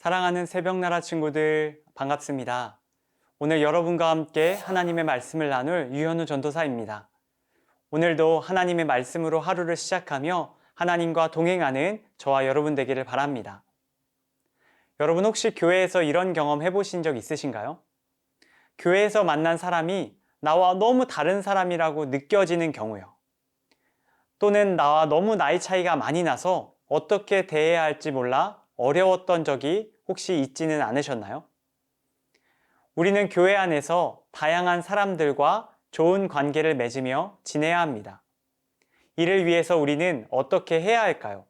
사랑하는 새벽나라 친구들 반갑습니다. 오늘 여러분과 함께 하나님의 말씀을 나눌 유현우 전도사입니다. 오늘도 하나님의 말씀으로 하루를 시작하며 하나님과 동행하는 저와 여러분 되기를 바랍니다. 여러분 혹시 교회에서 이런 경험 해보신 적 있으신가요? 교회에서 만난 사람이 나와 너무 다른 사람이라고 느껴지는 경우요. 또는 나와 너무 나이 차이가 많이 나서 어떻게 대해야 할지 몰라 어려웠던 적이 혹시 있지는 않으셨나요? 우리는 교회 안에서 다양한 사람들과 좋은 관계를 맺으며 지내야 합니다. 이를 위해서 우리는 어떻게 해야 할까요?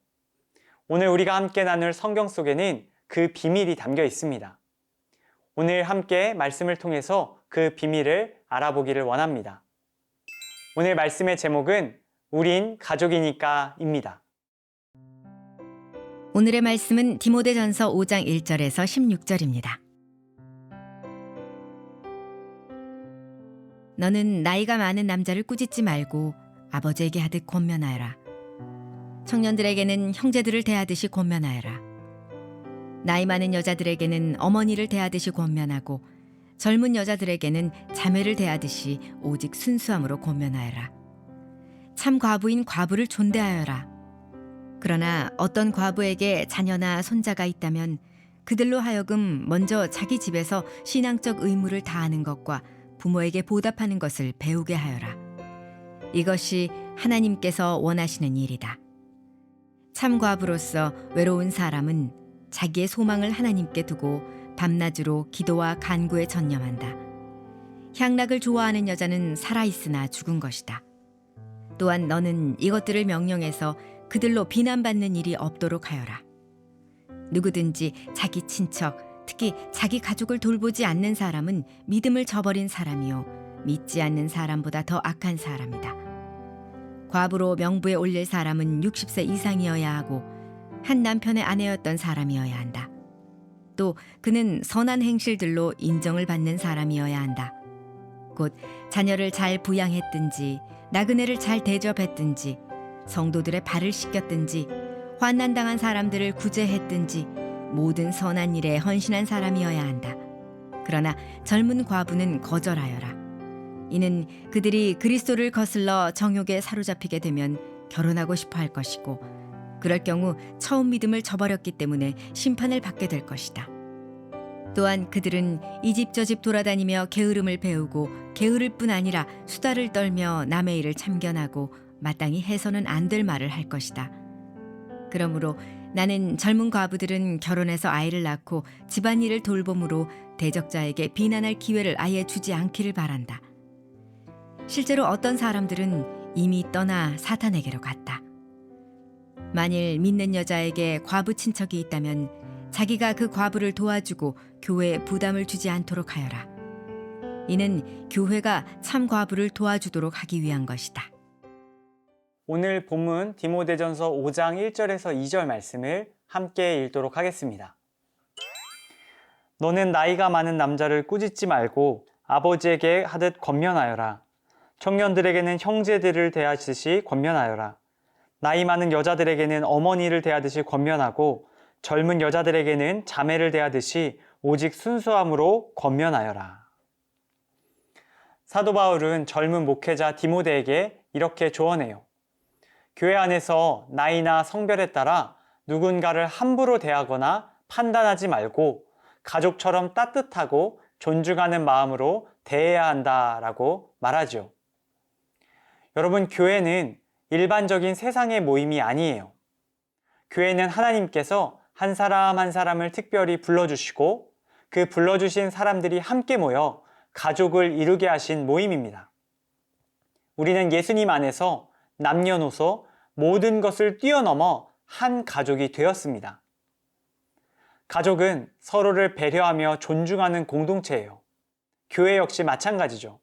오늘 우리가 함께 나눌 성경 속에는 그 비밀이 담겨 있습니다. 오늘 함께 말씀을 통해서 그 비밀을 알아보기를 원합니다. 오늘 말씀의 제목은 우린 가족이니까입니다. 오늘의 말씀은 디모데전서 5장 1절에서 16절입니다. 너는 나이가 많은 남자를 꾸짖지 말고 아버지에게 하듯 권면하여라. 청년들에게는 형제들을 대하듯이 권면하여라. 나이 많은 여자들에게는 어머니를 대하듯이 권면하고 젊은 여자들에게는 자매를 대하듯이 오직 순수함으로 권면하여라. 참 과부인 과부를 존대하여라. 그러나 어떤 과부에게 자녀나 손자가 있다면 그들로 하여금 먼저 자기 집에서 신앙적 의무를 다하는 것과 부모에게 보답하는 것을 배우게 하여라. 이것이 하나님께서 원하시는 일이다. 참 과부로서 외로운 사람은 자기의 소망을 하나님께 두고 밤낮으로 기도와 간구에 전념한다. 향락을 좋아하는 여자는 살아있으나 죽은 것이다. 또한 너는 이것들을 명령해서 그들로 비난받는 일이 없도록 하여라. 누구든지 자기 친척, 특히 자기 가족을 돌보지 않는 사람은 믿음을 저버린 사람이요 믿지 않는 사람보다 더 악한 사람이다. 과부로 명부에 올릴 사람은 60세 이상이어야 하고 한 남편의 아내였던 사람이어야 한다. 또 그는 선한 행실들로 인정을 받는 사람이어야 한다. 곧 자녀를 잘 부양했든지 나그네를 잘 대접했든지 성도들의 발을 씻겼든지 환난당한 사람들을 구제했든지 모든 선한 일에 헌신한 사람이어야 한다. 그러나 젊은 과부는 거절하여라. 이는 그들이 그리스도를 거슬러 정욕에 사로잡히게 되면 결혼하고 싶어 할 것이고 그럴 경우 처음 믿음을 저버렸기 때문에 심판을 받게 될 것이다. 또한 그들은 이 집 저 집 돌아다니며 게으름을 배우고 게으를 뿐 아니라 수다를 떨며 남의 일을 참견하고 마땅히 해서는 안 될 말을 할 것이다. 그러므로 나는 젊은 과부들은 결혼해서 아이를 낳고 집안일을 돌봄으로 대적자에게 비난할 기회를 아예 주지 않기를 바란다. 실제로 어떤 사람들은 이미 떠나 사탄에게로 갔다. 만일 믿는 여자에게 과부 친척이 있다면 자기가 그 과부를 도와주고 교회에 부담을 주지 않도록 하여라. 이는 교회가 참 과부를 도와주도록 하기 위한 것이다. 오늘 본문 디모데전서 5장 1절에서 2절 말씀을 함께 읽도록 하겠습니다. 너는 나이가 많은 남자를 꾸짖지 말고 아버지에게 하듯 권면하여라. 청년들에게는 형제들을 대하듯이 권면하여라. 나이 많은 여자들에게는 어머니를 대하듯이 권면하고 젊은 여자들에게는 자매를 대하듯이 오직 순수함으로 권면하여라. 사도 바울은 젊은 목회자 디모데에게 이렇게 조언해요. 교회 안에서 나이나 성별에 따라 누군가를 함부로 대하거나 판단하지 말고 가족처럼 따뜻하고 존중하는 마음으로 대해야 한다라고 말하죠. 여러분, 교회는 일반적인 세상의 모임이 아니에요. 교회는 하나님께서 한 사람 한 사람을 특별히 불러주시고 그 불러주신 사람들이 함께 모여 가족을 이루게 하신 모임입니다. 우리는 예수님 안에서 남녀노소 모든 것을 뛰어넘어 한 가족이 되었습니다. 가족은 서로를 배려하며 존중하는 공동체예요. 교회 역시 마찬가지죠.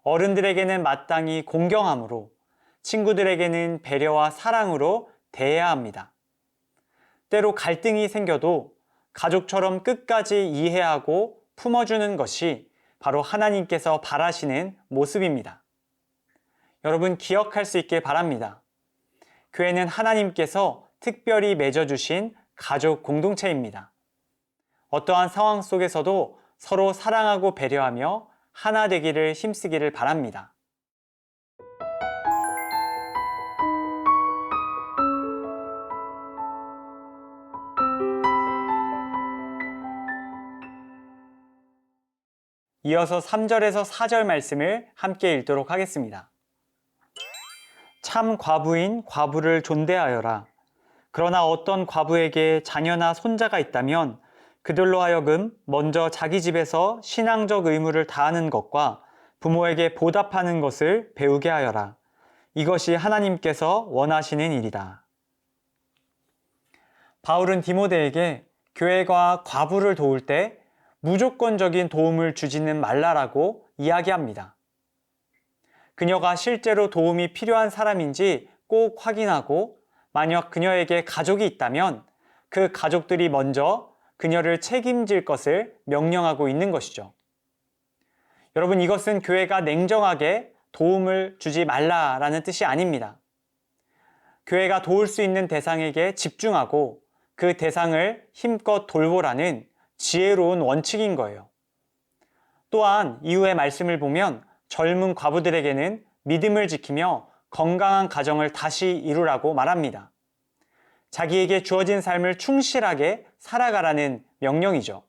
어른들에게는 마땅히 공경함으로, 친구들에게는 배려와 사랑으로 대해야 합니다. 때로 갈등이 생겨도 가족처럼 끝까지 이해하고 품어주는 것이 바로 하나님께서 바라시는 모습입니다. 여러분 기억할 수 있길 바랍니다. 교회는 하나님께서 특별히 맺어주신 가족 공동체입니다. 어떠한 상황 속에서도 서로 사랑하고 배려하며 하나 되기를 힘쓰기를 바랍니다. 이어서 3절에서 4절 말씀을 함께 읽도록 하겠습니다. 참 과부인 과부를 존대하여라. 그러나 어떤 과부에게 자녀나 손자가 있다면 그들로 하여금 먼저 자기 집에서 신앙적 의무를 다하는 것과 부모에게 보답하는 것을 배우게 하여라. 이것이 하나님께서 원하시는 일이다. 바울은 디모데에게 교회가 과부를 도울 때 무조건적인 도움을 주지는 말라라고 이야기합니다. 그녀가 실제로 도움이 필요한 사람인지 꼭 확인하고 만약 그녀에게 가족이 있다면 그 가족들이 먼저 그녀를 책임질 것을 명령하고 있는 것이죠. 여러분, 이것은 교회가 냉정하게 도움을 주지 말라라는 뜻이 아닙니다. 교회가 도울 수 있는 대상에게 집중하고 그 대상을 힘껏 돌보라는 지혜로운 원칙인 거예요. 또한 이후의 말씀을 보면 젊은 과부들에게는 믿음을 지키며 건강한 가정을 다시 이루라고 말합니다. 자기에게 주어진 삶을 충실하게 살아가라는 명령이죠.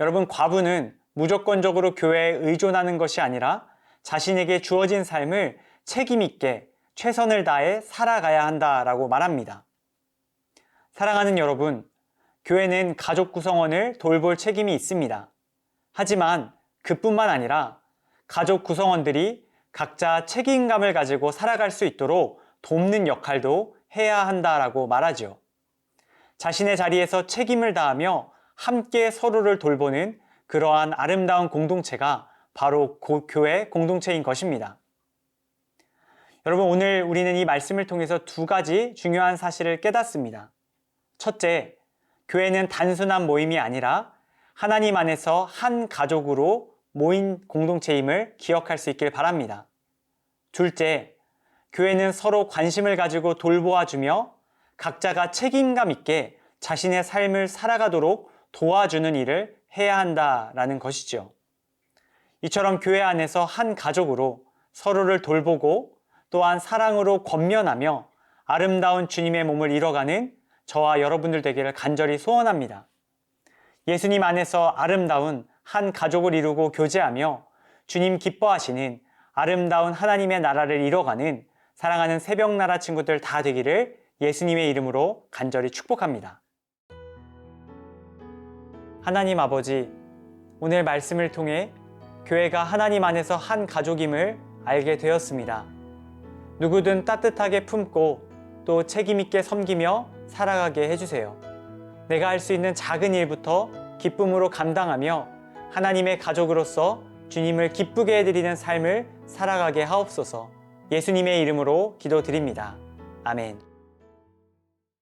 여러분, 과부는 무조건적으로 교회에 의존하는 것이 아니라 자신에게 주어진 삶을 책임 있게 최선을 다해 살아가야 한다라고 말합니다. 사랑하는 여러분, 교회는 가족 구성원을 돌볼 책임이 있습니다. 하지만 그뿐만 아니라 가족 구성원들이 각자 책임감을 가지고 살아갈 수 있도록 돕는 역할도 해야 한다라고 말하죠. 자신의 자리에서 책임을 다하며 함께 서로를 돌보는 그러한 아름다운 공동체가 바로 교회 공동체인 것입니다. 여러분, 오늘 우리는 이 말씀을 통해서 두 가지 중요한 사실을 깨닫습니다. 첫째, 교회는 단순한 모임이 아니라 하나님 안에서 한 가족으로 모인 공동체임을 기억할 수 있길 바랍니다. 둘째, 교회는 서로 관심을 가지고 돌보아주며 각자가 책임감 있게 자신의 삶을 살아가도록 도와주는 일을 해야 한다라는 것이죠. 이처럼 교회 안에서 한 가족으로 서로를 돌보고 또한 사랑으로 권면하며 아름다운 주님의 몸을 이뤄가는 저와 여러분들 되기를 간절히 소원합니다. 예수님 안에서 아름다운 한 가족을 이루고 교제하며 주님 기뻐하시는 아름다운 하나님의 나라를 이뤄가는 사랑하는 새벽나라 친구들 다 되기를 예수님의 이름으로 간절히 축복합니다. 하나님 아버지, 오늘 말씀을 통해 교회가 하나님 안에서 한 가족임을 알게 되었습니다. 누구든 따뜻하게 품고 또 책임있게 섬기며 살아가게 해주세요. 내가 할 수 있는 작은 일부터 기쁨으로 감당하며 하나님의 가족으로서 주님을 기쁘게 해드리는 삶을 살아가게 하옵소서. 예수님의 이름으로 기도드립니다. 아멘.